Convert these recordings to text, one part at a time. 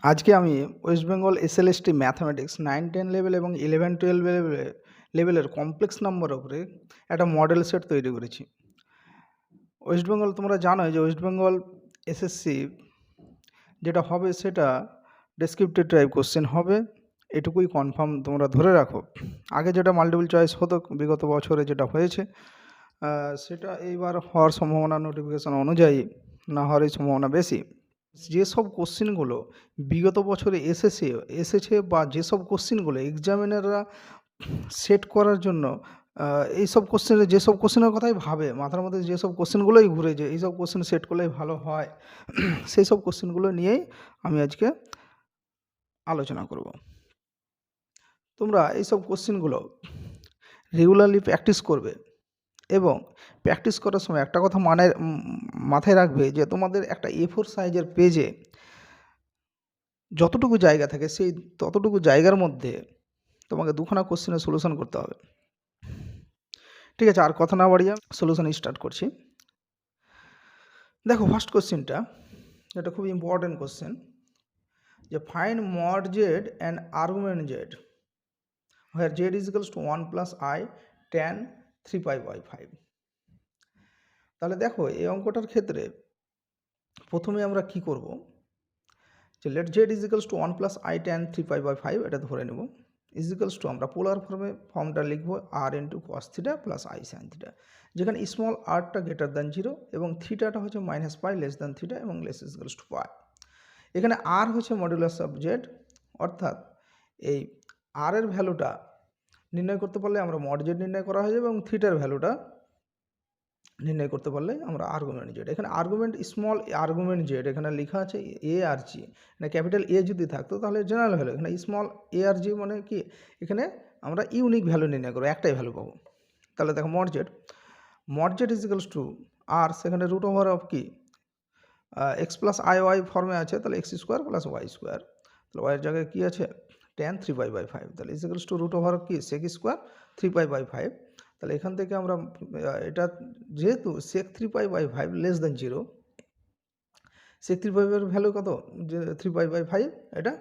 আজকে আমি West Bengal SLST mathematics 9-10 level এবং 11-12 লেভেলের কমপ্লেক্স নাম্বার উপরে একটা মডেল সেট তৈরি করেছি। ওয়েস্ট বেঙ্গল তোমরা জানোই যে ওয়েস্ট বেঙ্গল SSC যেটা হবে সেটা ডেসক্রিপটিভ টাইপ কোশ্চেন হবে, এটুকুই কনফার্ম তোমরা ধরে রাখো। আগে যেটা মাল্টিপল চয়েস হতো বিগত বছরে যেটা হয়েছে সেটা এইবার হওয়ার সম্ভাবনা নোটিফিকেশন অনুযায়ী না হওয়ারই সম্ভাবনা বেশি। যেসব কোশ্চেনগুলো বিগত বছরে এসেছে বা যেসব কোশ্চেনগুলো এক্সামিনাররা সেট করার জন্য এইসব কোশ্চেনের যেসব কোশ্চেনের কথাই ভাবে মাথার মধ্যে, যেসব কোশ্চেনগুলোই ঘুরে যে এইসব কোশ্চেন সেট করলেই ভালো হয়, সেই সব কোশ্চেনগুলো নিয়েই আমি আজকে আলোচনা করব। তোমরা এইসব কোশ্চেনগুলো রেগুলারলি প্র্যাকটিস করবে এবং প্র্যাকটিস করার সময় একটা কথা মাথায় রাখবে যে তোমাদের একটা A4 সাইজের পেজে যতটুকু জায়গা থাকে সেই ততটুকু জায়গার মধ্যে তোমাকে দুখানা কোশ্চেনের সলিউশন করতে হবে। ঠিক আছে, আর কথা না বাড়িয়ে সলিউশন স্টার্ট করছি। দেখো, ফার্স্ট কোশ্চেনটা এটা খুব ইম্পর্টেন্ট কোশ্চেন, যে find mod Z and argument Z where z is equals to 1 plus I tan 3 pi by 5। তাহলে দেখো, এই অঙ্কটার ক্ষেত্রে প্রথমে আমরা কি করব, যে late z is equals to 1 plus I tan 3 pi by 5 এটা ধরে নেব, is equals to আমরা পোলার ফর্মটা লিখব r into cos theta plus I sin theta, যেখানে স্মল rটা গ্রেটার দ্যান 0 এবং থিটাটা হচ্ছে মাইনাস পাই লেস দ্যান থিটা এবং লেস ইজ ইকুয়ালস টু পাই। এখানে r হচ্ছে মডুলাস অফ জেড, অর্থাৎ এই r এর ভ্যালুটা নির্ণয় করতে পারলে আমরা মড জেড নির্ণয় করা হয়ে যাবে এবং থিটার ভ্যালুটা নির্ণয় করতে পারলে আমরা আর্গুমেন্ট জেড, এখানে আর্গুমেন্ট স্মল আর্গুমেন্ট জেড এখানে লেখা আছে এ আর জি, মানে ক্যাপিটাল এ যদি থাকতো তাহলে জেনারেল ভ্যালু, এখানে স্মল এ আর জি মানে কি, এখানে আমরা ইউনিক ভ্যালু নির্ণয় করবো, একটাই ভ্যালু পাবো। তাহলে দেখো mod z is equals to r, সেখানে রুট ওভার অফ কি এক্স প্লাস আই ওয়াই ফর্মে আছে, তাহলে x square plus y square, তাহলে ওয়াইয়ের জায়গায় কী আছে tan 3 pi by 5, তাহলে is equals to root over of কি সেক স্কোয়ার 3 pi by 5। তাহলে এখান থেকে আমরা এটা যেহেতু sec 3 pi by 5 less than 0, sec 3 pi এর ভ্যালু কত, যে 3 pi by 5 এটা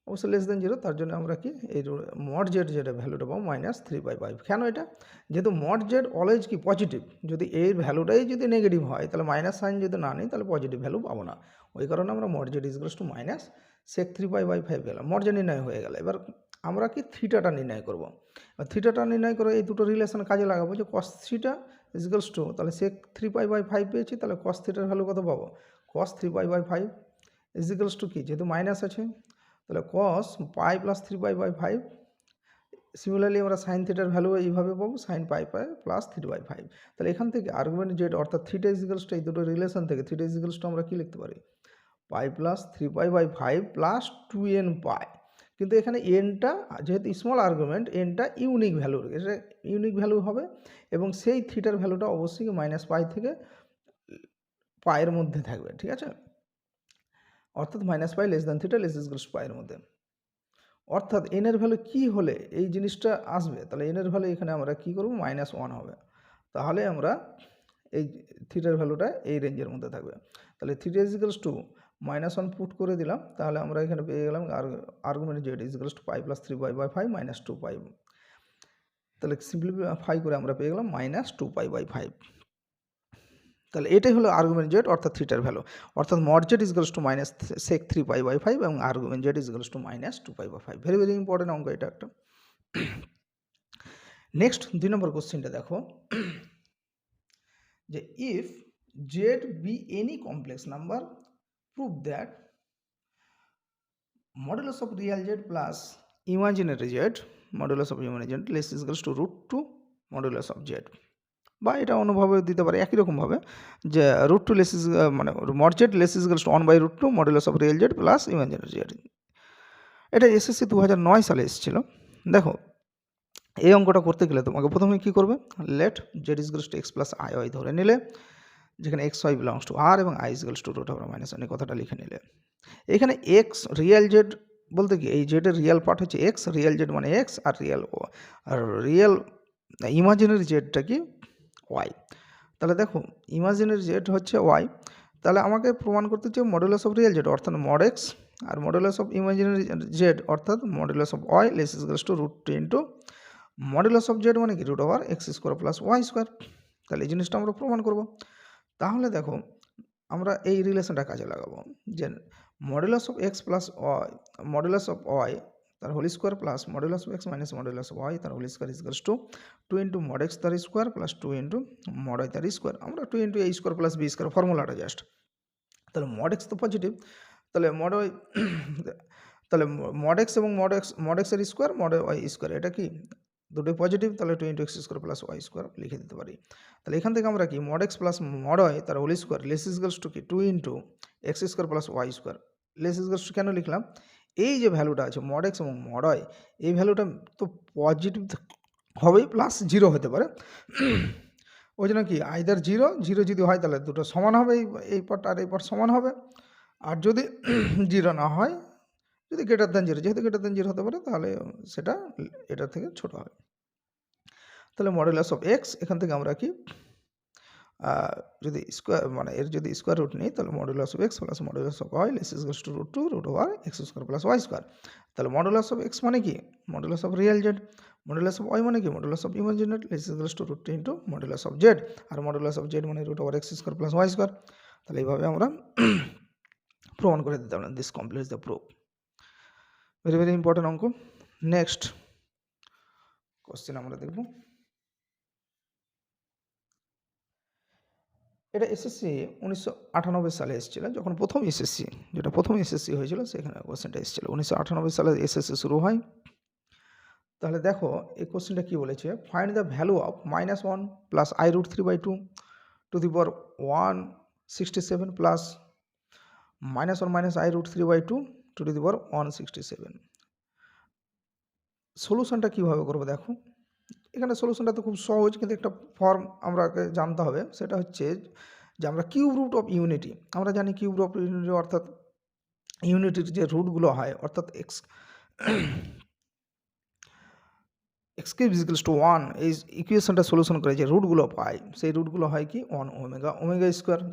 অবশ্যই লেস দ্যান 0, তার জন্য আমরা কি এই মড জেড যেটা ভ্যালুটা পাবো মাইনাস 3 pi by 5। কেন এটা, যেহেতু মড জেড অলওয়েজ কি পজিটিভ, যদি এই ভ্যালুটাই যদি নেগেটিভ হয় তাহলে মাইনাস সাইন যদি না নিই তাহলে পজিটিভ ভ্যালু পাবো না, ওই কারণে আমরা mod z is two minus sec 3 pi by 5 গেলাম, মড জেড নির্ণয় হয়ে গেল। এবার আমরা কি থিটাটা নির্ণয় করব, থিটাটা নির্ণয় করে এই দুটো রিলেশন কাজে লাগাবো, যে cos theta is equals two, তাহলে sec 3 pi by 5 পেয়েছি, তাহলে cos থিটার ভ্যালু কত পাবো, cos 3 pi by 5 is equals to কি, যেহেতু মাইনাস আছে তাহলে cos pi plus 3 pi by 5। Similarly আমরা সাইন থিটার ভ্যালু এইভাবে পাবো, সাইন পাই প্লাস 3 by 5। তাহলে এখান থেকে আর্গুমেন্ট জেড অর্থাৎ থিটা ইজ ইকুয়ালস টু এই দুটো রিলেশন থেকে থিটা ইজ ইকুয়ালস টু আমরা কি লিখতে পারি, পাই plus 3 pi by 5 plus 2n পাই। কিন্তু এখানে এনটা যেহেতু স্মল আর্গুমেন্ট, এনটা ইউনিক ভ্যালু, এটা ইউনিক ভ্যালু হবে এবং সেই থিটার ভ্যালুটা অবশ্যই মাইনাস পাই থেকে পায়ের মধ্যে থাকবে, ঠিক আছে, অর্থাৎ মাইনাস পাই less than theta less equals two পায়ের মধ্যে। অর্থাৎ এনের ভ্যালু কি হলে এই জিনিসটা আসবে, তাহলে এনের ভ্যালু এখানে আমরা কি করব, -1 হবে, তাহলে আমরা এই থিটার ভ্যালুটা এই রেঞ্জের মধ্যে থাকবে। তাহলে theta is equals to -1 put করে দিলাম, তাহলে আমরা এখানে পেয়ে গেলাম argument Z is equals two pi plus 3 pi by 5 minus 2 পাই, তাহলে সিম্পলিফাই করে আমরা পেয়ে গেলাম -2 pi by 5। তাহলে এটাই হলো আর্গুমেন্ট জেড অর্থাৎ থিটার ভ্যালু, অর্থাৎ mod z is equals to minus sec 3 pi by 5 এবং argument Z is equals to -2 pi by 5। Very very important অঙ্ক এটা একটা। নেক্সট 2 নম্বর কোশ্চেনটা দেখো, যে if Z B any complex number prove that modulus of Real Z plus imaginary Z modulus of imaginary Z less is equals to √2 modulus of Z, বা এটা অন্যভাবে দিতে পারে একই রকমভাবে, যে √2 লেস ইজ মানে mod Z less is equals two 1/√2 modulus of real Z plus imaginary Z. এটা এসএসসি 2009 সালে এসেছিল। দেখো, এই অঙ্কটা করতে গেলে তোমাকে প্রথমে কী করবে, let z is equals to x plus i y ধরে নিলে, যেখানে x y belongs to R এবং আই ইজ ইকুয়ালস টু √(-1) এই কথাটা লিখে নিলে। এখানে এক্স রিয়েল জেড বলতে কি, এই জেডের রিয়েল পার্ট হচ্ছে এক্স, রিয়েল জেড মানে এক্স, আর রিয়েল ইমাজিনারি জেডটা কি ওয়াই। তাহলে দেখো ইমাজিনারি জেড হচ্ছে ওয়াই, তাহলে আমাকে প্রমাণ করতে চাই মডুলাস অফ রিয়েল জেড অর্থাৎ মড এক্স আর মডুলাস অফ ইমাজিনারি জেড অর্থাৎ modulus of y less equals to √2 into modulus of z মানে কি √(x² + y²) তাহলে এই জিনিসটা আমরা প্রমাণ করব। তাহলে দেখো আমরা এই রিলেশনটা কাজে লাগাবো যে modulus of x plus y modulus of y তার whole square plus modulus of x minus modulus of y তার whole square equals to 2 into mod x তার square plus 2 into mod y তার স্কোয়ার। আমরা 2 into a² plus b² ফর্মুলাটা just. তাহলে mod x তো positive, তাহলে mod y তাহলে mod x এবং মড এক্সের স্কোয়ার মড ওয়াই স্কোয়ার এটা কি দুটোই পজিটিভ, তাহলে 2 ইন্টু x² প্লাস y² লিখে দিতে পারি। তাহলে এখান থেকে আমরা কি mod x plus mod y তার whole square less equals to কি 2 into x² plus y² less equals to কেন লিখলাম, এই যে ভ্যালুটা আছে মড এক্স এবং মড ওয়াই এই ভ্যালুটা তো পজিটিভ হবেই প্লাস 0 হতে পারে, ওই জন্য কি আইদার 0 0 যদি হয় তাহলে দুটো সমান হবে, এই পার্ট আর এই পার্ট সমান হবে, আর যদি 0 না হয় যদি গ্রেটার দ্যান 0 যেহেতু গ্রেটার দ্যান 0 হতে পারে তাহলে সেটা এটার থেকে ছোট হয়। তাহলে মডুলাস অফ এক্স এখান থেকে আমরা কি যদি স্কোয়ার মানে এর যদি স্কোয়ার রুট নিই তাহলে modulus of x plus modulus of y less equals to √2 √(x² + y²). তাহলে মডুলাস অফ এক্স মানে কি modulus of real z, modulus of y মানে কি modulus of imaginary less equals to √2 into modulus of z, আর modulus of z মানে √(x² + y²). তাহলে এইভাবে আমরা প্রমাণ করে দিতে পারলাম। This completes the proof. Very very important অঙ্ক। নেক্সট কোশ্চেন আমরা দেখব। এটা এসএসসি 1998 সালে এসেছিল, যখন প্রথম এসএসসি হয়েছিল সেখানে কোশ্চেনটা এসেছিল। 1998 সালে এসএসসি শুরু হয়। তাহলে দেখো এই কোশ্চেনটা কি বলেছে, find the value of -1 plus i√3/2 to the power 167 plus -1 minus i√3/2 to the power 167। সলিউশনটা কীভাবে করবো দেখো, এখানে সলিউশনটা তো খুব সহজ, কিন্তু একটা ফর্ম আমাকে জানতে হবে, সেটা হচ্ছে যে আমরা কিউব রুট অফ ইউনিটি, আমরা জানি কিউব রুট অফ ইউনিটি অর্থাৎ ইউনিটির যে রুটগুলো হয় অর্থাৎ x কিউব ইকুয়ালস টু 1 এই ইকুয়েশনটা সলিউশন করে যে রুটগুলো পাই সেই রুটগুলো হয় কি 1 ওমেগা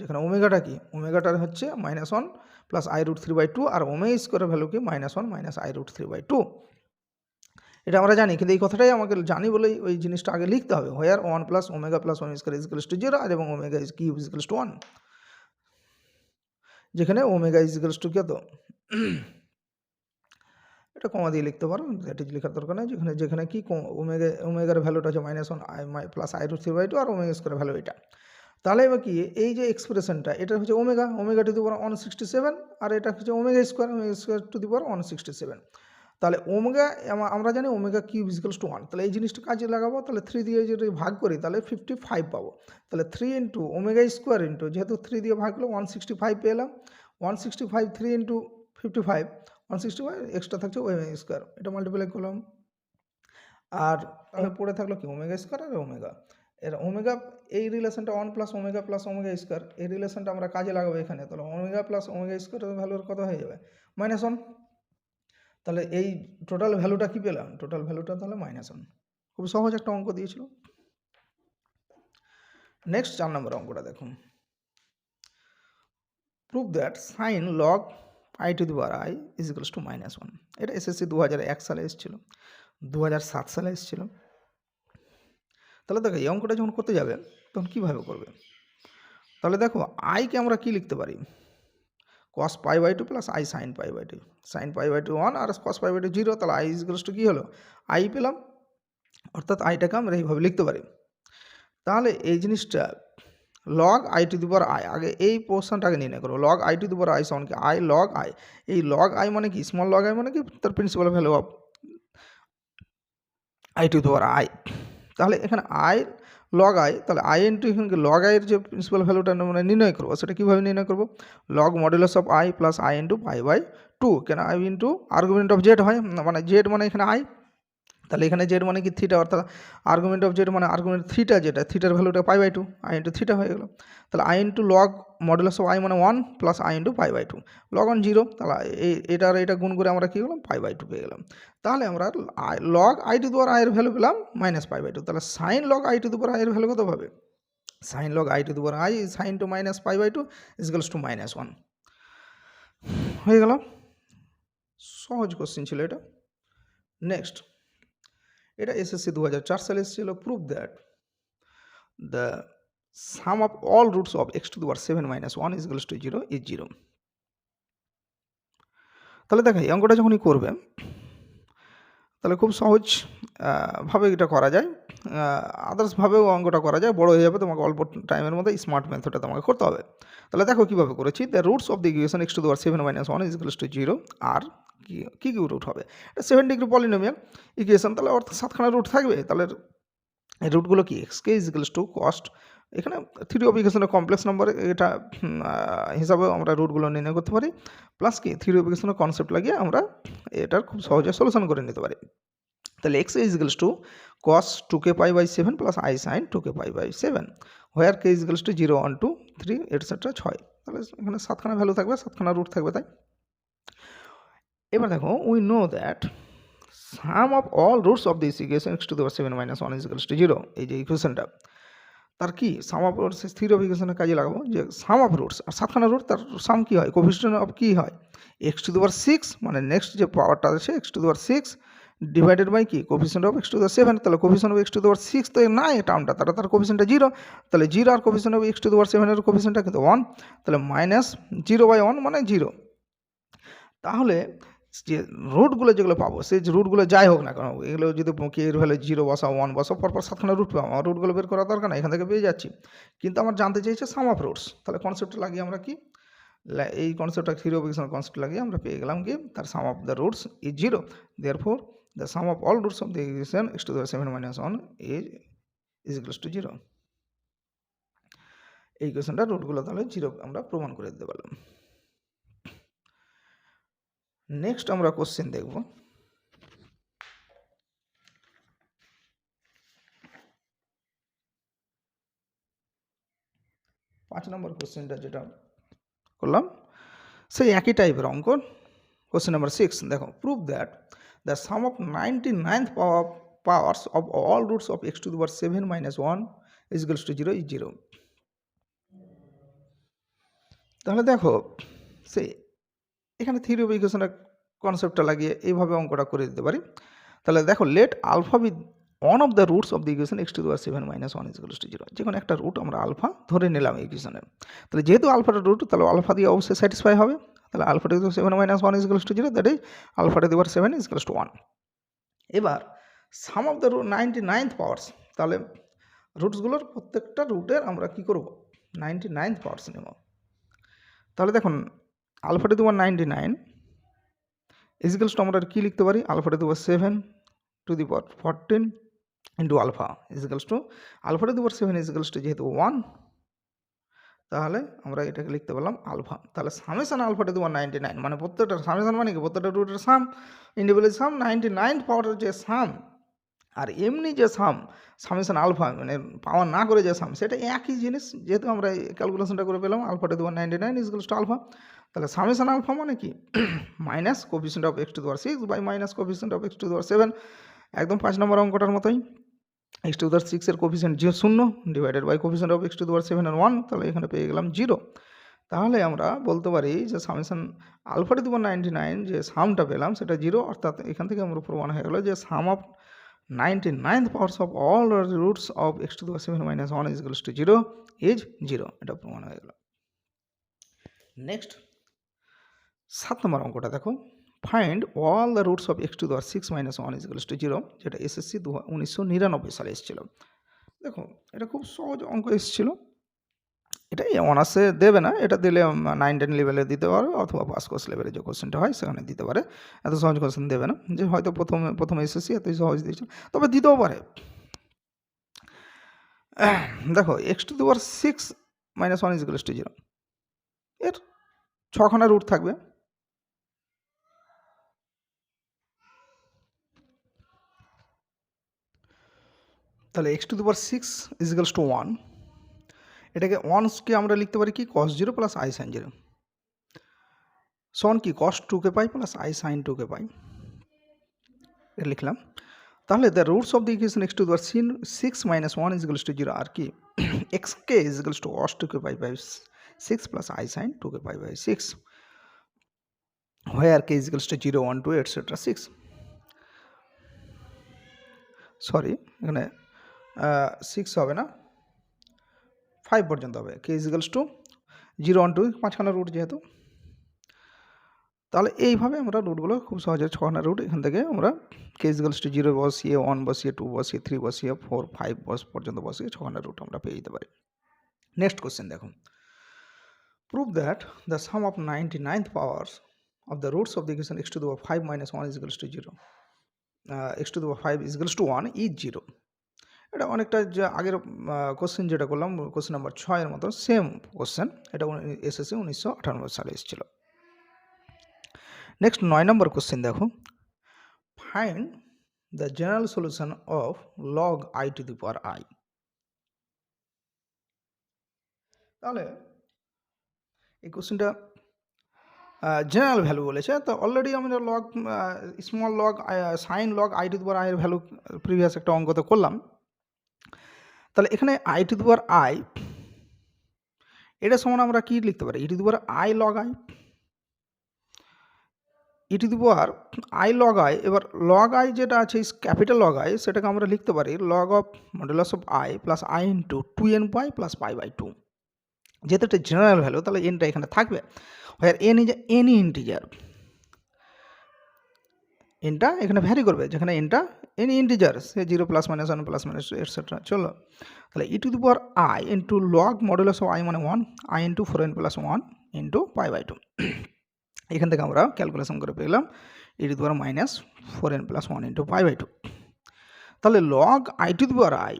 যেখানে ওমেগাটা কি ওমেগাটার হচ্ছে -1 প্লাস i√3/2 আর ওমেগা স্কোয়ারের ভ্যালু কি -1 মাইনাস i√3/2। এটা আমরা জানি, কিন্তু এই কথাটাই আমাকে জানি বলেই ওই জিনিসটা আগে লিখতে হবে, হোয়ার 1 plus omega plus omega square equals to 0 আর এবং ওমেগা কিউব ইকুয়ালস টু 1, যেখানে ওমেগা ইকুয়ালস টু কত এটা কমা দিয়ে লিখতে পারো, দ্যাট ইজ লেখার দরকার নেই, যেখানে কি ওমেগার ভ্যালুটা আছে -1 প্লাস i√3/2 আর ওমেগা স্কোয়ারের ভ্যালু এটা। তাহলে এবার কি এই যে এক্সপ্রেশনটা এটা হচ্ছে ওমেগা টু দি পাওয়ার 167 আর এটা হচ্ছে omega square two the power 167। তাহলে ওমেগা আমরা জানি ওমেগা কিউব ইকুয়ালস টু 1, তাহলে এই জিনিসটা কাজে লাগাবো, তাহলে 3 দিয়ে যদি ভাগ করি তাহলে 55 পাবো। তাহলে 3 ইন্টু ওমেগা স্কোয়ার ইন্টু যেহেতু 3 দিয়ে ভাগ করলে 165 পেলাম, 165 3 ইন্টু 55 165 এক্সট্রা থাকছে ওমেগা স্কোয়ার, এটা মাল্টিপ্লাই করলাম, আর তাহলে পড়ে থাকলো কি ওমেগা স্কোয়ার আর ওমেগা। এর ওমেগা এই রিলেশনটা 1 প্লাস ওমেগা স্কোয়ার এই রিলেশনটা আমরা কাজে লাগাবো এখানে, তাহলে ওমেগা প্লাস ওমেগা স্কোয়ারের ভ্যালুর কত হয়ে যাবে -1। তাহলে এই টোটাল ভ্যালুটা কি পেলাম, টোটাল ভ্যালুটা তাহলে -1। খুব সহজ একটা অঙ্ক দিয়েছিল। নেক্সট 4 নম্বর অঙ্কটা দেখুন, prove that sign log i to the power i is equals to -1। এটা এসএসসি 2001 সালে এসেছিল, 2007 সালে এসেছিল। তাহলে দেখো এই অঙ্কটা যখন করতে যাবে তখন কীভাবে করবে, তাহলে দেখো আইকে আমরা কি লিখতে পারি cos π/2 plus i sin π/2, sin π/2 1 আর cos π/2 0, তাহলে i ইকুয়ালস টু কী হলো i পেলাম, অর্থাৎ আইটাকে আমরা এইভাবে লিখতে পারি। তাহলে এই জিনিসটা log i to the power i, আগে এই পোর্শনটা আগে নির্ণয় করবো, log i to the power i সমান কি i লগ i, এই লগ i মানে কি স্মল লগ i মানে কি তার principal value of i to the power i। তাহলে এখানে i লগ i, তাহলে i ইন্টু এখানে লগ i এর যে প্রিন্সিপাল ভ্যালুটা মানে নির্ণয় করবো সেটা কীভাবে নির্ণয় করবো, log modulus of i plus i into π/2, কেন i into argument of z হয়, মানে জেড মানে এখানে i, তাহলে এখানে জেড মানে কি থিটা, অর্থাৎ আর্গুমেন্ট অফ জেড মানে আর্গুমেন্ট থিটা, যেটা থিটার ভ্যালুটা π/2 i ইন্টু থিটা হয়ে গেল। তাহলে i into log modulus of i মানে 1 plus i into π/2, log on 0, তাহলে এটা আর এটা গুণ করে আমরা কী করলাম π/2 পেয়ে গেলাম। তাহলে আমরা log i to the power i এর ভ্যালু পেলাম -π/2, তাহলে sine log i to the power i এর ভ্যালু কত পাবে, sine log i to the power i sine to -π/2 is equals to -1 হয়ে গেল। সহজ কোশ্চেন ছিল এটা। নেক্সট, এটা এসএসসি 2004 সালে এসেছিল। Prove that the sum of all roots of x to the power 7 - 1 is equals to 0 is 0। তাহলে দেখো এই অঙ্কটা যখনই করবে তাহলে খুব সহজ ভাবে এটা করা যায়, আদার্সভাবেও অঙ্কটা করা যায়, বড় হয়ে যাবে, তোমাকে অল্প টাইমের মধ্যে স্মার্ট মেথডটা তোমাকে করতে হবে। তাহলে দেখো কীভাবে করেছি। The roots of the equation x to the power 7 - 1 is equals to 0 আর কী রুট হবে, এটা 7 ডিগ্রি পলিনোমিয়াল ইকুয়েশন, তাহলে অর্থাৎ 7খানা রুট থাকবে। তাহলে এই রুটগুলো কি xk is equals to cost, এখানে থিওরি অফ ইকুয়েশনের কমপ্লেক্স নাম্বার এটা হিসাবে আমরা রুটগুলো নির্ণয় করতে পারি, প্লাস কি থিওরি অফ ইকুয়েশনের কনসেপ্ট লাগিয়ে আমরা এটার খুব সহজে সলিউশন করে নিতে পারি। তাহলে x is equals two cos 2k pi by 7 plus i sin 2k pi by 7 where k is equals to 0 1 2 3 etcetera 6। তাহলে এখানে 7খানা ভ্যালু থাকবে, 7খানা রুট থাকবে। তাই এবার দেখো we know that some of all roots of this equation x to the power 7 - 1 is equals to 0, এই যে ইকুয়েশনটা তার কি সাম অফ রুটস থিওরি অফ ইকুয়েশনের কাজে লাগাবো, যে সাম অফ রুটস আর 7খানা রুট তার সাম কী হয়, কোএফিসিয়েন্ট অফ কী হয় x টু দি পাওয়ার 6, মানে নেক্সট যে পাওয়ারটা আছে x to the power 6 divided by কি coefficient of x to the power 7। তাহলে coefficient of x to the power 6 তো না এই টার্মটা, তার কোএফিসিয়েন্টটা 0, তাহলে 0 আর coefficient of x to the power 7 এর কোএফিসিয়েন্টটা কিন্তু 1, তাহলে মাইনাস 0/1 মানে 0। তাহলে যে রুটগুলো যেগুলো পাবো সেই রুটগুলো যাই হোক না কেন, এগুলো যদি কে এর ভ্যালু 0 বসাও 1 বসাও, পরপর 7খানা রুট পাবো, আমার রুটগুলো বের করার দরকার না, এখান থেকে পেয়ে যাচ্ছি। কিন্তু আমার জানতে চাইছে সাম অফ রুটস, তাহলে কনসেপ্টটা লাগিয়ে আমরা কি এই কনসেপ্টটা থিওরি অফ ইকুয়েশন কনসেপ্ট লাগিয়ে আমরা পেয়ে গেলাম কি তার sum of the roots is 0, therefore the sum of all roots of the equation x to the power 7 - 1 is equals to 0। এই ইকুয়েশনটা রুটগুলো তাহলে 0 আমরা প্রমাণ করে দিতে পারলাম। নেক্সট আমরা কোশ্চেন দেখব। পাঁচ নম্বর কোশ্চেনটা যেটা করলাম সেই একই টাইপের অঙ্ক। কোশ্চেন নাম্বার 6 দেখো, prove that the sum of 99th powers of all roots of x to the power 7 - 1 is equals to 0 is 0। তাহলে দেখো সেই এখানে থিওরি অফ ইকুয়েশনের কনসেপ্টটা লাগিয়ে এইভাবে অঙ্কটা করে দিতে পারি। তাহলে দেখো let alpha be one of the roots of the equation x to the power 7 - 1 is equals to 0, যে কোনো একটা রুট আমরা আলফা ধরে নিলাম এই ইকুয়েশনের। তাহলে যেহেতু আলফাটা রুট, তাহলে আলফা দিয়ে অবশ্যই স্যাটিসফাই হবে। তাহলে alpha to the power 7 - 1 is equals to 0, that is alpha to the power 7 is equals to 1। এবার সাম অফ দ্য 99th পাওয়ার্স, তাহলে রুটসগুলোর প্রত্যেকটা রুটের আমরা কি করব 99th পাওয়ার্স নেব। তাহলে দেখুন alpha to the power 99 is equals to আমরা কী লিখতে পারি, alpha to the power 7 to the power 14 into alpha is equals to alpha to the power 7 is equals to যেহেতু 1, তাহলে আমরা এটাকে লিখতে পারলাম আলফা। তাহলে summation alpha to the power 99 মানে প্রত্যেকটা সামেশন মানে কি প্রত্যেকটা রুটের সাম, ইন্ডিভিজুয়াল সাম, 99th পাওয়ারের যে সাম, আর এমনি যে সামেশন আলফা মানে পাওয়ার না করে যে সাম, সেটা একই জিনিস। যেহেতু আমরা ক্যালকুলেশনটা করে পেলাম alpha to the power 99 is equals to alpha, তাহলে সামেশন আলফা মানে কি minus coefficient of x to the power 6 by minus coefficient of x to the power 7, একদম 5 নম্বর অঙ্কটার মতোই। x টু দি পাওয়ার 6 এর coefficient 0 divided by coefficient of x to the power 7 এর 1, তাহলে এখানে পেয়ে গেলাম 0। তাহলে আমরা বলতে পারি যে summation alpha to the power 99 যে সামটা পেলাম সেটা 0, অর্থাৎ এখান থেকে আমরা প্রমাণ হয়ে গেল যে সাম of 99th powers of all the roots of x to the power 7 minus 1 is equals to 0 is 0, এটা প্রমাণ হয়ে গেল। নেক্সট 7 নম্বর অঙ্কটা দেখো, find all the roots of x to the power 6 minus 1 is equals to 0, যেটা SSC 1999 সালে এসেছিল। দেখো এটা খুব সহজ অঙ্ক এসেছিল, এটা অনার্সে দেবে না, এটা দিলে 9-10 লেভেলে দিতে পারবে অথবা পাস কোর্স লেভেলে যে কোশ্চেনটা হয় সেখানে দিতে পারে, এত সহজ কোশ্চেন দেবে না, যে হয়তো প্রথমে এসএসসি এতই সহজ দিয়েছিল, তবে দিতেও পারে। দেখো x to the power 6 minus 1 is equals to 0, এর 6খানা রুট থাকবে। তাহলে x to the power 6 is equals to 1, এটাকে 1কে আমরা লিখতে পারি কি cos 0 প্লাস i sin 0 সমান কি cos 2k pi plus i sin 2k pi, এটা লিখলাম। তাহলে the roots of the equation x to the power 6 minus 1 is equals to 0 আর কি xk is equals to cos 2k pi by 6 plus i sin 2k pi by 6 where k is equals to 0 1 2 etc 6 sorry এখানে 6 হবে না 5 পর্যন্ত হবে k is equals to 0 1 2 পাঁচখানা root যেহেতু তাহলে এইভাবে আমরা রুটগুলো খুব সহজে ছখানা রুট এখান থেকে আমরা k is equals to 0 বসিয়ে 1 বসিয়ে 2 বসিয়ে 3 বসিয়ে 4 5 পর্যন্ত বসিয়ে ছখানা রুট আমরা পেয়ে যেতে পারি নেক্সট কোশ্চেন দেখুন prove that the sum of 99th powers of the roots of the equation x to the power 5 minus 1 is equals to 0 x to the power 5 is equals to 1 is 0 এটা অনেকটা যে আগের question যেটা করলাম question number 6 এর মতো same question এটা SSC 1998 সালে এসেছিল নেক্সট 9 নম্বর কোশ্চেন দেখো find the general solution of log I to the power I তাহলে এই কোশ্চেনটা জেনারেল ভ্যালু বলেছে তো অলরেডি আমরা log small log sine log i to the power i এর ভ্যালু প্রিভিয়াস একটা অঙ্কতে করলাম তাহলে এখানে i to the power i এটা সমান আমরা কি লিখতে পারি e to the power i log i e to the power i log i এবার লগ আই যেটা আছে ক্যাপিটাল লগ আই সেটাকে আমরা লিখতে পারি log of modulus of i plus i into 2n pi plus pi by 2 যেহেতু এটা general value তাহলে এনটা এখানে থাকবে where n is any integer এনটা এখানে ভ্যারি করবে যেখানে এনটা any integer say 0 plus minus 1 plus minus 2 etcetera চলো তাহলে e to the power i into log modulus of i মানে 1 i into 4n plus 1 into pi by 2 এখান থেকে আমরা ক্যালকুলেশন করে পেলাম e to the power minus 4n plus 1 into pi by 2 তাহলে log i to the power i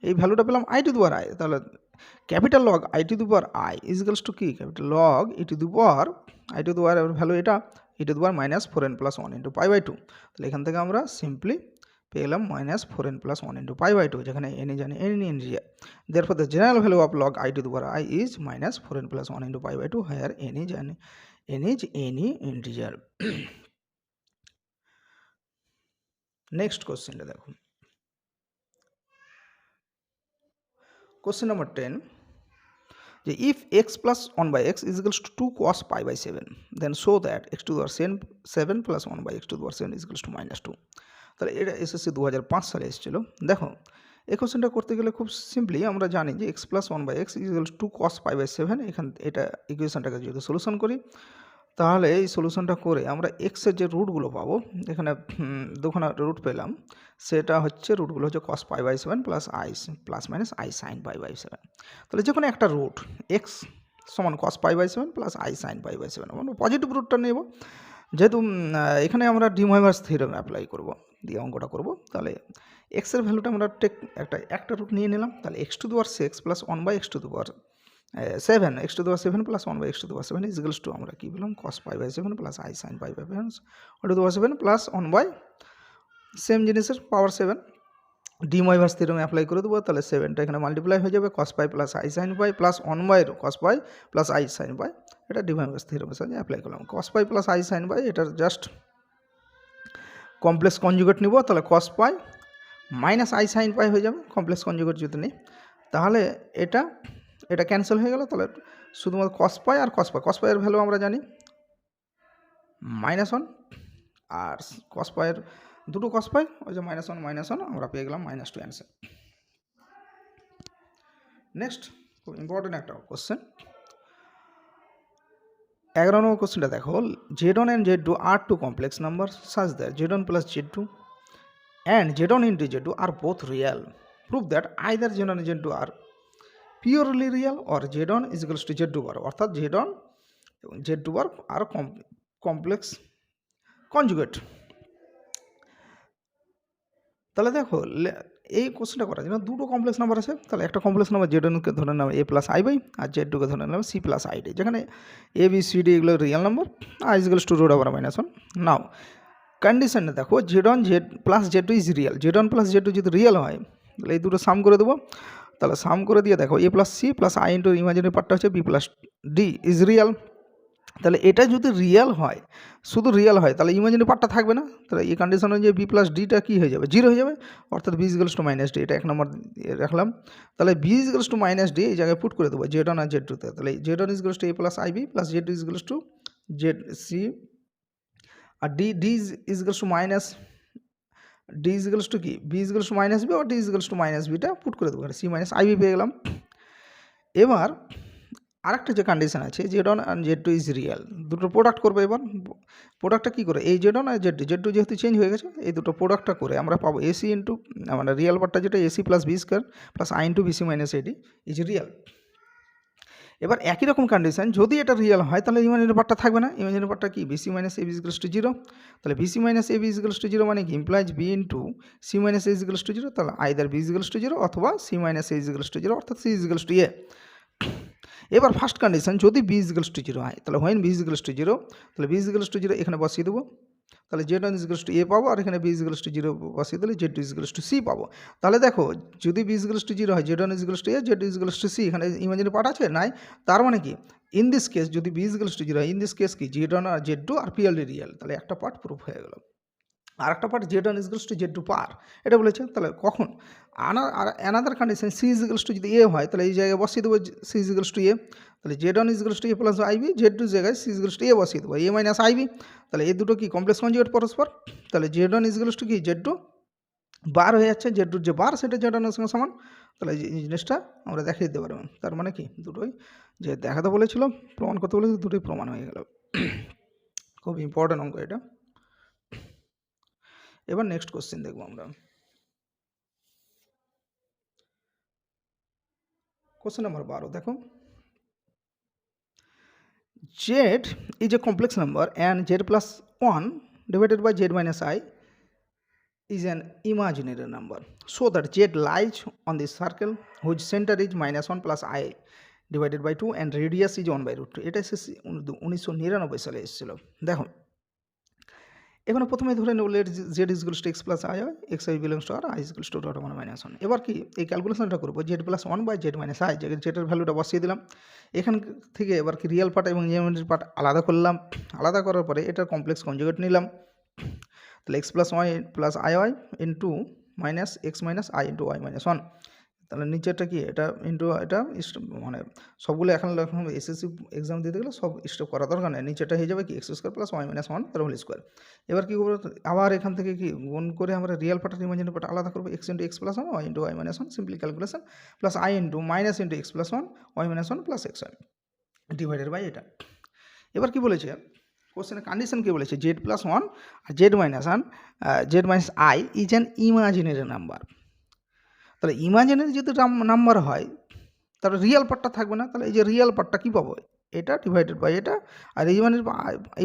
এই ভ্যালুটা পেলাম i to the power i তাহলে capital log i to the power i is equals to কি capital log e to the power i to the power value এটা e to the power minus 4n plus 1 into pi by 2 তাহলে এখান থেকে আমরা simply পেয়ে গেলাম minus 4n plus 1 into pi by 2 যেখানে n জানি n integer therefore the general value of log i to the power i is minus 4n plus 1 into pi by 2 where n is any integer next কোশ্চেনটা দেখুন question number 10 যে if x plus 1 by x is equals to 2 cos pi by 7 then show that x to the power 7 plus 1 by x to the power 7 is equals to minus 2 তাহলে এটা SSC 2005 সালে এসেছিল দেখো এই কোশ্চেনটা করতে গেলে খুব সিম্পলি আমরা জানি যে x plus 1 by x is equals to 2 cos pi by 7 এখান এটা ইকুয়েশনটাকে যদি সলিউশন করি তাহলে এই সলিউশনটা করে আমরা x এর যে রুটগুলো পাবো এখানে দুখানা রুট পেলাম সেটা হচ্ছে রুটগুলো হচ্ছে cos pi by 7 plus i plus minus i sin pi by 7 তাহলে যে কোনো একটা রুট x সমান cos pi by 7 plus i sin pi by 7 আমরা পজিটিভ রুটটা নেব যেহেতু এখানে আমরা ডিমোইভার্স থিওরেম অ্যাপ্লাই করব দিয়ে অঙ্কটা করব তাহলে x এর ভ্যালুটা আমরা একটা রুট নিয়ে নিলাম তাহলে x to the power 6 plus 1 by x to the power 7 x to the power 7 plus 1 by x to the power 7 is equals to আমরা কি পেলাম cos pi by 7 plus i sin pi by 7 to the power 7 plus 1 by same জিনিসের পাওয়ার 7 ডিমোইভার্স theorem apply করে দেবো তাহলে 7টা এখানে multiply হয়ে যাবে cos pi plus i sin pi plus 1 by cos pi plus i sin pi এটা ডিমোইভার্স থিওরেমের সাথে অ্যাপ্লাই করলাম cos pi plus i sin pi এটার জাস্ট কমপ্লেক্স কনজুগেট নিব তাহলে cos pi minus i sin pi হয়ে যাবে কমপ্লেক্স কনজুগেট যদি নিই তাহলে এটা ক্যান্সেল হয়ে গেল তাহলে শুধুমাত্র cos pi আর cos pi এর ভ্যালু আমরা জানি -1 আর cos pi এর দুটো cos pi ওই যে -1 আমরা পেয়ে গেলাম -2 অ্যান্সার নেক্সট খুব ইম্পর্টেন্ট একটা কোশ্চেন 11 নম্বর কোশ্চেনটা দেখো z1 and z2 are two complex numbers such that z1 plus z2 and z1 into z2 are both real prove that either z1 and z2 are purely real or z1 is equals to z2 bar অর্থাৎ z1 এবং z2 bar আর complex conjugate তাহলে দেখো এই কোশ্চেনটা করার জন্য দুটো complex number আছে তাহলে একটা কমপ্লেক্স নাম্বার z1কে ধরে নিলাম a প্লাস i বাই আর z2কে ধরে নিলাম c প্লাস i যেখানে a b c d এগুলো real number i is equals to root over -1 নাও কন্ডিশনে দেখো z1 z plus z2 is real z1 plus z2 যদি রিয়েল হয় তাহলে এই দুটো সাম করে দেবো তাহলে সাম করে দিয়ে দেখো a plus c plus i into imaginary পার্টটা হচ্ছে b plus d is real তাহলে এটা যদি রিয়েল হয় শুধু রিয়েল হয় তাহলে ইমাজিনারি পার্টটা থাকবে না তাহলে এই কন্ডিশন অনুযায়ী b প্লাস ডিটা কী হয়ে যাবে 0 হয়ে যাবে অর্থাৎ b ইকুয়ালস টু -d এটা এক নম্বর রাখলাম তাহলে b ইকুয়ালস টু -d এই জায়গায় পুট করে দেবো z1 আর z2 তে তাহলে z1 equals to a plus ib plus z2 equals to z c আর d is equals to minus d is equals to কি b is equals to minus b আর d is equals to minus beta put করে দেবো, C minus IB পেয়ে গেলাম। এবার আরেকটা যে কন্ডিশন আছে জেড ওয়ান আর জেড টু ইজ রিয়েল, দুটো প্রোডাক্ট করবো। এবার প্রোডাক্টটা কী করে, এই জেড ওয়ান আর জেড টু যেহেতু চেঞ্জ হয়ে গেছে, এই দুটো প্রোডাক্টটা করে আমরা পাবো এসি ইন্টু মানে রিয়েল পার্টটা যেটা AC plus B square plus i into BC minus AD is real. এবার একই রকম কন্ডিশন, যদি এটা রিয়েল হয় তাহলে ইমাজিনারি পার্টটা থাকবে না। ইমাজিনারি পার্টটা কি b c minus a b equals to zero, তাহলে b c minus a b equals to zero মানে কি implies b into c minus a equals to zero, তাহলে either b equals to zero অথবা c minus a equals to zero অর্থাৎ c equals to a. এবার first condition যদি b equals to zero হয় তাহলে when b equals to zero, তাহলে b equals to zero এখানে বসিয়ে দেবো, তাহলে z one equals to a পাবো, আর এখানে বি ইকুয়ালস টু জিরো বসিয়ে দিলে z two equals to c পাবো। তাহলে দেখো যদি বি ইকুয়ালস টু জিরো হয় z one equals to a, z two equals to c, এখানে ইমাজিনারি পার্ট আছে নাই, তার মানে কি ইন দিস কেস যদি বি ইকুয়ালস টু জিরো হয়, ইন দিস কেস কি জেড ওয়ান আর জেড টু আর পিএলডি রিয়েল, তাহলে একটা পার্ট প্রুফ হয়ে গেল। আর একটা part z one equals to z two bar, এটা বলেছে। তাহলে কখন another condition c equals to যদি এ হয় তাহলে এই জায়গায় বসিয়ে দেবো সি ইকুয়ালস টু এ, তাহলে z one equals to a plus i b, z two জায়গায় সি ইকুয়ালস টু এ বসিয়ে দেবো এ মাইনাস আইবি, তাহলে এই দুটো কি কমপ্লেক্স কনজুগেট পরস্পর, তাহলে জেড ওয়ান ইকুয়ালস টু কি জেড টু বার হয়ে যাচ্ছে, জেড টুর যে বার সেটা জেড ওয়ানের সঙ্গে সমান, তাহলে এই জিনিসটা আমরা দেখিয়ে দিতে পারবো। তার মানে কি দুটোই যে দেখাতে বলেছিল প্রমাণ করতে বলেছিল দুটোই প্রমাণ হয়ে গেল। খুব ইম্পর্টেন্ট অঙ্ক এটা। এবার নেক্সট কোশ্চেন দেখবো আমরা। কোশ্চেন নাম্বার 12 দেখো, z is a complex number and z plus 1 divided by z minus I is an imaginary number, so that z lies on the circle whose center is minus 1 plus I divided by 2 and radius is 1 by root 2। এটা এসেছে 1999 সালে এসেছিল। দেখো এখানে প্রথমে ধরে নেব let z equals to x plus i হয়, x i belongs to r i equals to dot one minus one. এবার কি এই ক্যালকুলেশনটা করবো z plus one by z minus i, জেডের ভ্যালুটা বসিয়ে দিলাম এখান থেকে। এবার কি রিয়েল পার্ট এবং ইমাজিনারি পার্ট আলাদা করলাম, আলাদা করার পরে এটার কমপ্লেক্স কনজুগেট নিলাম, তাহলে x plus y plus i y into minus x minus i into y minus one. তাহলে নিচেরটা কি এটা ইন্টু এটা মানে সবগুলো এখন এসএসসি এক্সাম দিতে গেলে সব স্টেপ করা দরকার নেই, নিচেটা হয়ে যাবে কি x square plus y minus one তার হোল স্কোয়ার। এবার কী করবো আবার এখান থেকে কি গুণ করে আমরা রিয়েল পার্ট আর ইমাজিনারি পার্ট আলাদা করবো, x into x plus one y into y minus one simply calculation plus i into minus into x plus one y minus one plus x y divided by এটা। এবার কি বলেছে কোশ্চেনের condition কী বলেছে z plus one আর z minus i is an imaginary number. তাহলে imaginary যদি নাম্বার হয় তাহলে রিয়েল পার্টটা থাকবে না, তাহলে এই যে রিয়েল পার্টটা কী পাবো এটা ডিভাইডেড বাই এটা, আর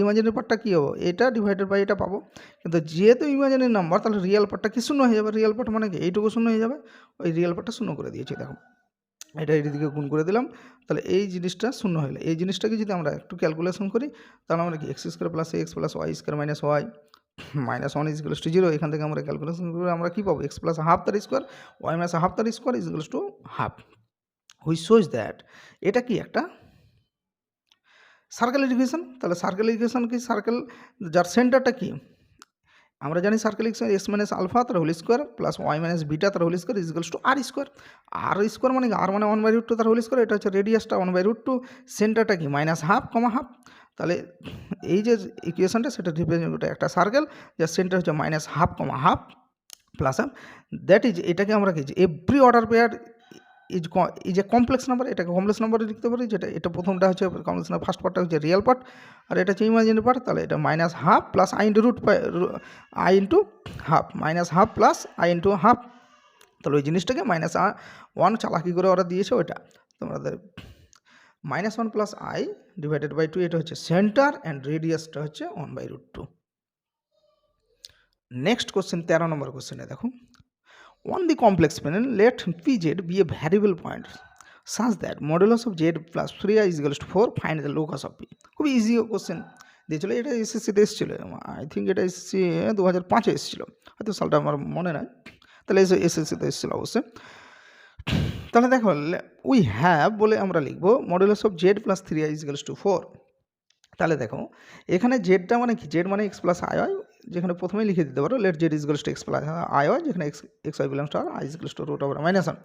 ইমাজিনারি পার্টটা কী হবো এটা ডিভাইডেড বাই এটা পাবো। কিন্তু যেহেতু ইমাজিনারি নাম্বার তাহলে রিয়েল পার্টটা কি শূন্য হয়ে যাবে, রিয়েল পার্ট মানে কি এইটুকু শূন্য হয়ে যাবে, ওই রিয়েল পার্টটা শূন্য করে দিয়েছি। দেখো এটা এইদিকে গুণ করে দিলাম, তাহলে এই জিনিসটা শূন্য হলে এই জিনিসটাকে যদি আমরা একটু ক্যালকুলেশন করি তাহলে আমরা কি x square plus x plus y square minus y minus one is equals to zero, এখান থেকে আমরা ক্যালকুলেশন করে আমরা কী পাবো এক্স প্লাস হাফ তার স্কোয়ার ওয়াই মাইনাস হাফ তার square is equals to half, which shows that এটা কি একটা সার্কেলের ইকুয়েশন। তাহলে সার্কেলের ইকুয়েশন কি সার্কেল যার সেন্টারটা কি আমরা জানি circle equation x minus alpha তার whole square plus y minus beta তার whole square is equals to r square. R square মানে আর মানে ওয়ান বাই রুট টু তার হোল স্কোয়ার, এটা হচ্ছে রেডিয়াসটা ওয়ান বাই রুট টু, সেন্টারটা কি মাইনাস হাফ কমা হাফ। তাহলে এই যে ইকুয়েশনটা সেটা রিপ্রেজেন্ট একটা সার্কেল যার সেন্টার হচ্ছে minus half comma half plus half, that is এটাকে আমরা কি every order pair is a complex number, এটাকে কমপ্লেক্স নাম্বারে লিখতে পারি। যেটা এটা প্রথমটা হচ্ছে কমপ্লেক্স নাম্বার, ফার্স্ট পার্টটা হচ্ছে রিয়েল পার্ট আর এটা হচ্ছে ইমাজিনারি পার্ট। তাহলে এটা minus half plus i into root i into half minus half plus i into half, তাহলে ওই জিনিসটাকে মাইনাস ওয়ান চালাকি করে ওরা দিয়েছে ওইটা তোমাদের minus one plus i divided by two, এটা হচ্ছে সেন্টার অ্যান্ড রেডিয়াসটা হচ্ছে one by root two. Next question 13 নম্বর কোশ্চেনে দেখো, on the complex plane let pz be a variable point such that modulus of z plus 3i is equals to 4, find the locus of p। খুব easy question দিয়েছিল, এটা এসএসসিতে এসেছিলো, I think এটা SSC 2005-এ এসেছিলো, হয়তো সালটা আমার মনে নাই, তাহলে এসএসসিতে এসেছিলো অবশ্যই। তাহলে দেখো উই হ্যাভ বলে আমরা লিখবো modulus of Z plus 3i is equals two 4। তাহলে দেখো এখানে জেডটা মানে কি জেড মানে এক্স প্লাস আই হয়, যেখানে প্রথমেই লিখে দিতে পারো let z equals to x plus i y, যেখানে x y belongs to r i equals to root over minus one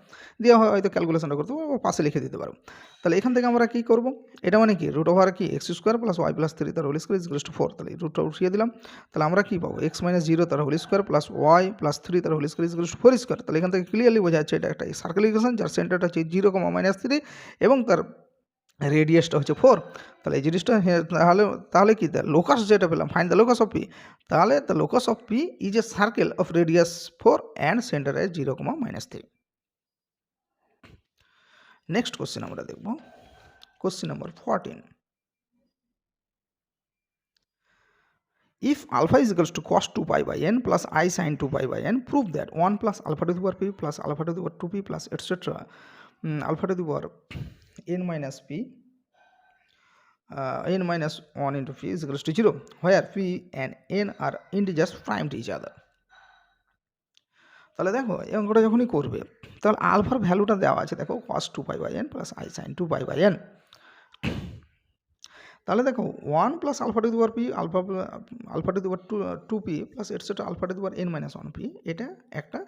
দিয়ে হয়তো ক্যালকুলেশনটা করতে পারো, পাশে লিখে দিতে পারো। তাহলে এখান থেকে আমরা কী করবো, এটা মানে কি রুট ওভার কি x square plus y plus three তার হোল স্কোয়ার ইজগলস টু 4, তাহলে রুটটা উঠিয়ে দিলাম। তাহলে আমরা কী পাবো, এক্স মাইনাস 0 তার whole square plus y plus 3 তার whole square equals to 4 square. তাহলে এখান থেকে ক্লিয়ারলি বোঝা যাচ্ছে এটা একটা সার্কেল ইকুয়েশন যার সেন্টারটা হচ্ছে 0, -3 এবং তার রেডিয়াসটা হচ্ছে 4। তাহলে এই জিনিসটা তাহলে কি লোকাস যেটা পেলাম, find the locus of p, তাহলে the locus of p is a circle of radius 4 and centre as 0, -3। Next question আমরা দেখব question number 14। If alpha is equals to cos 2 pi by n plus I sin 2 pi by n, prove that 1 plus alpha to the power p plus alpha to the power 2p plus etc. Alpha to the power n minus p n minus 1 into p is equals to 0, where p and n are integers prime to each other. তাহলে দেখো এই অঙ্কটা যখনই করবে তাহলে আলফার ভ্যালুটা দেওয়া আছে, দেখো cos 2 pi by n plus I sin 2 pi by n। তাহলে দেখো 1 plus alpha to the power p alpha to the power 2p plus etcetera alpha to the power n minus 1p, এটা একটা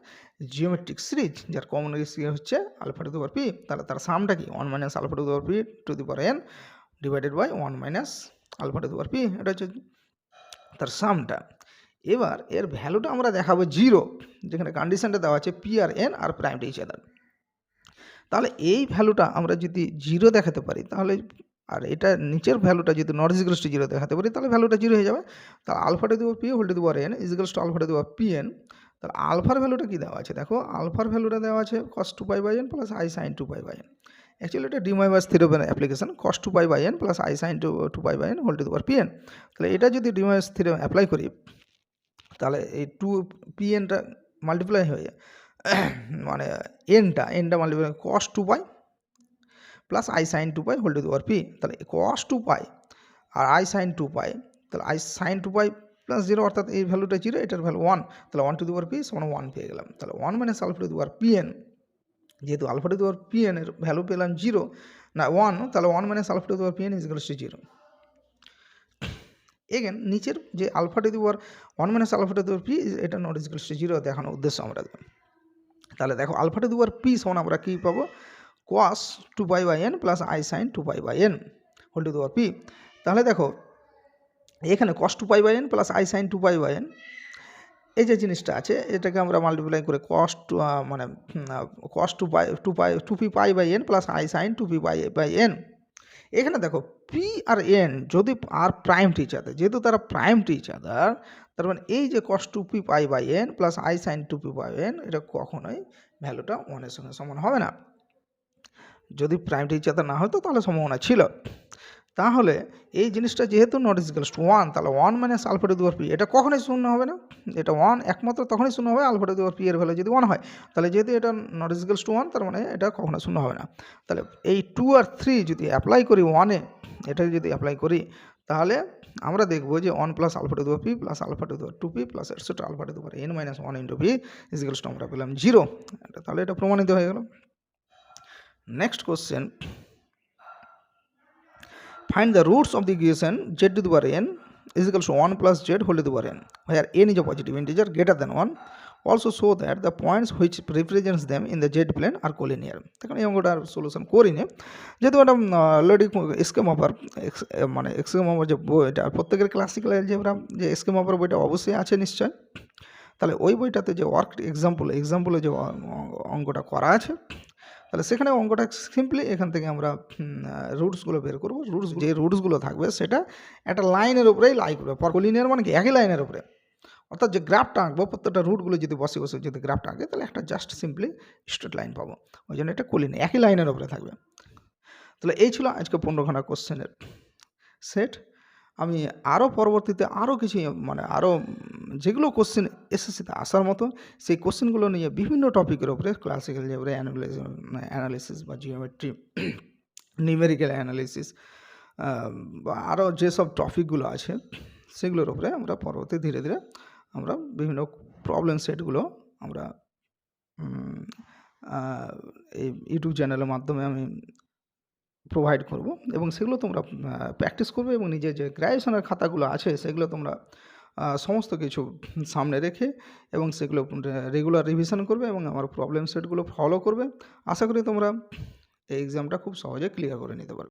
জিওমেট্রিক সিরিজ যার common রেসিপিয়ার হচ্ছে alpha to the power p. তাহলে তার সামটা কি 1 minus alpha to the power p to the power n divided by 1 minus alpha to the power p, এটা হচ্ছে তার সামটা। এবার এর ভ্যালুটা আমরা দেখাবো 0, যেখানে কন্ডিশনটা দেওয়া আছে পি আর এন আর প্রাইম টু ইচ আদার। তাহলে এই ভ্যালুটা আমরা যদি 0 দেখাতে পারি তাহলে, আর এটা নিচের ভ্যালুটা যদি নট ইজ ইকুয়ালস টু 0 দেখাতে পারি তাহলে ভ্যালুটা 0 হয়ে যাবে। তাহলে alpha to the power p whole to the power n is equals to alpha to the power p n. তাহলে আলফার ভ্যালুটা কী দেওয়া আছে, দেখো আলফার ভ্যালুটা দেওয়া আছে cos 2 pi by n plus I sin 2 pi by n। Actually এটা ডিমাইভার্স থিওরেমের application, cos 2 pi by n plus I sin 2 pi by n whole to the power p n. তাহলে এটা যদি ডিমাইভার্স থিওরেম অ্যাপ্লাই করি তাহলে এই 2pnটা multiply হয়ে মানে এনটা multiply cos 2 pi plus I sin 2 pi whole to the power p. তাহলে cos 2 pi আর I sin 2 pi, তাহলে I sin 2 pi প্লাস 0 অর্থাৎ এই ভ্যালুটা 0, এটার ভ্যালু 1, তাহলে 1 টু দি পাওয়ার পি সমান 1 পেয়ে গেলাম। তাহলে 1 minus alpha to the power p n, যেহেতু alpha to the power p n এর ভ্যালু পেলাম 0 না 1, তাহলে 1 minus alpha to the power p n is equals to 0। Again নিচের যে alpha to the power 1 minus alpha to the power p, এটা not is equals to 0 দেখানোর উদ্দেশ্য আমরা। তাহলে দেখো alpha to the power p সমান আমরা কী পাবো, cos 2 pi by n plus I sin 2 pi by n whole to the power p. তাহলে দেখো এখানে cos 2 pi by n plus I sin 2 pi by n, এই যে জিনিসটা আছে এটাকে আমরা মাল্টিপ্লাই করে cos 2p pi by n plus I sin 2p pi by n। এখানে দেখো পি আর এন যদি আর প্রাইম টু ইচ আদার, যেহেতু তারা প্রাইম টু ইচ আদার, তার মানে এই যে cos 2p pi by n plus I sin 2p by n এটা কখনোই ভ্যালুটা 1 এর সঙ্গে সমান হবে না। যদি প্রাইম টু ইচ আদার না হতো তাহলে সম্ভাবনা ছিল। তাহলে এই জিনিসটা যেহেতু নট ইজ ইকুয়ালস টু 1, তাহলে 1 minus alpha to the power p এটা কখনোই শূন্য হবে না। এটা 1 একমাত্র তখনই শূন্য হবে alpha to the power p এর ভ্যালু যদি 1 হয়। তাহলে যেহেতু এটা নট ইজ ইকুয়ালস টু 1, তার মানে এটা কখনো শূন্য হবে না। তাহলে এই 2 আর 3 যদি অ্যাপ্লাই করি 1-এ, এটা যদি অ্যাপ্লাই করি তাহলে আমরা দেখবো যে 1 plus alpha to the power p plus alpha to the power 2p plus etcetera alpha to the power n minus 1 into p is equals to আমরা পেলাম 0। তাহলে এটা প্রমাণিত হয়ে গেল। Next question, find the roots of the equation z to the power n is equals to 1 plus z whole to the power n, where n is a positive integer greater than 1. Also show that the points which represents them in the z plane are collinear. দেখুন এই অঙ্কটার solution করি নি, যেহেতু এটা already scam offer মানে scam offer যে বইটা প্রত্যেকের ক্লাসিক্যাল অ্যালজেব্রা যে স্কেম অফার বইটা অবশ্যই আছে নিশ্চয়। তাহলে ওই বইটাতে যে ওয়ার্ক এক্সাম্পলে যে অঙ্কটা করা আছে, তাহলে সেখানে অঙ্কটা সিম্পলি এখান থেকে আমরা রুটসগুলো বের করবো। যে রুটসগুলো থাকবে সেটা একটা লাইনের উপরেই লাই করবে। কলিনিয়ার মানে কি একই লাইনের উপরে, অর্থাৎ যে গ্রাফটা আঁকবো প্রত্যেকটা রুটগুলো যদি বসে যদি গ্রাফটা আঁকে তাহলে একটা জাস্ট সিম্পলি স্ট্রেট লাইন পাবো। ওই জন্য এটা কলিনিয়ার একই লাইনের উপরে থাকবে। তাহলে এই ছিল আজকে 15খানা কোশ্চেনের সেট। আমি আরও পরবর্তীতে আরও কিছু আরও যেগুলো কোশ্চেন এসএসসিতে আসার মতো সেই কোশ্চেনগুলো নিয়ে বিভিন্ন টপিকের উপরে ক্লাসিক্যাল যেগুলো অ্যানালিসিস বা জিওমেট্রি, নিউমেরিক্যাল অ্যানালিসিস বা আরও যেসব টপিকগুলো আছে সেগুলোর উপরে আমরা পরবর্তী ধীরে ধীরে আমরা বিভিন্ন প্রবলেম সেটগুলো আমরা এই ইউটিউব চ্যানেলের মাধ্যমে আমি প্রোভাইড করব এবং সেগুলো তোমরা প্র্যাকটিস করবে এবং নিজের যে গ্র্যাজুয়েশনের খাতাগুলো আছে সেগুলো তোমরা সমস্ত কিছু সামনে রেখে এবং সেগুলো রেগুলার রিভিশন করবে এবং আমার প্রবলেম সেটগুলো ফলো করবে। আশা করি তোমরা এই এক্সামটা খুব সহজে ক্লিয়ার করে নিতে পারবে।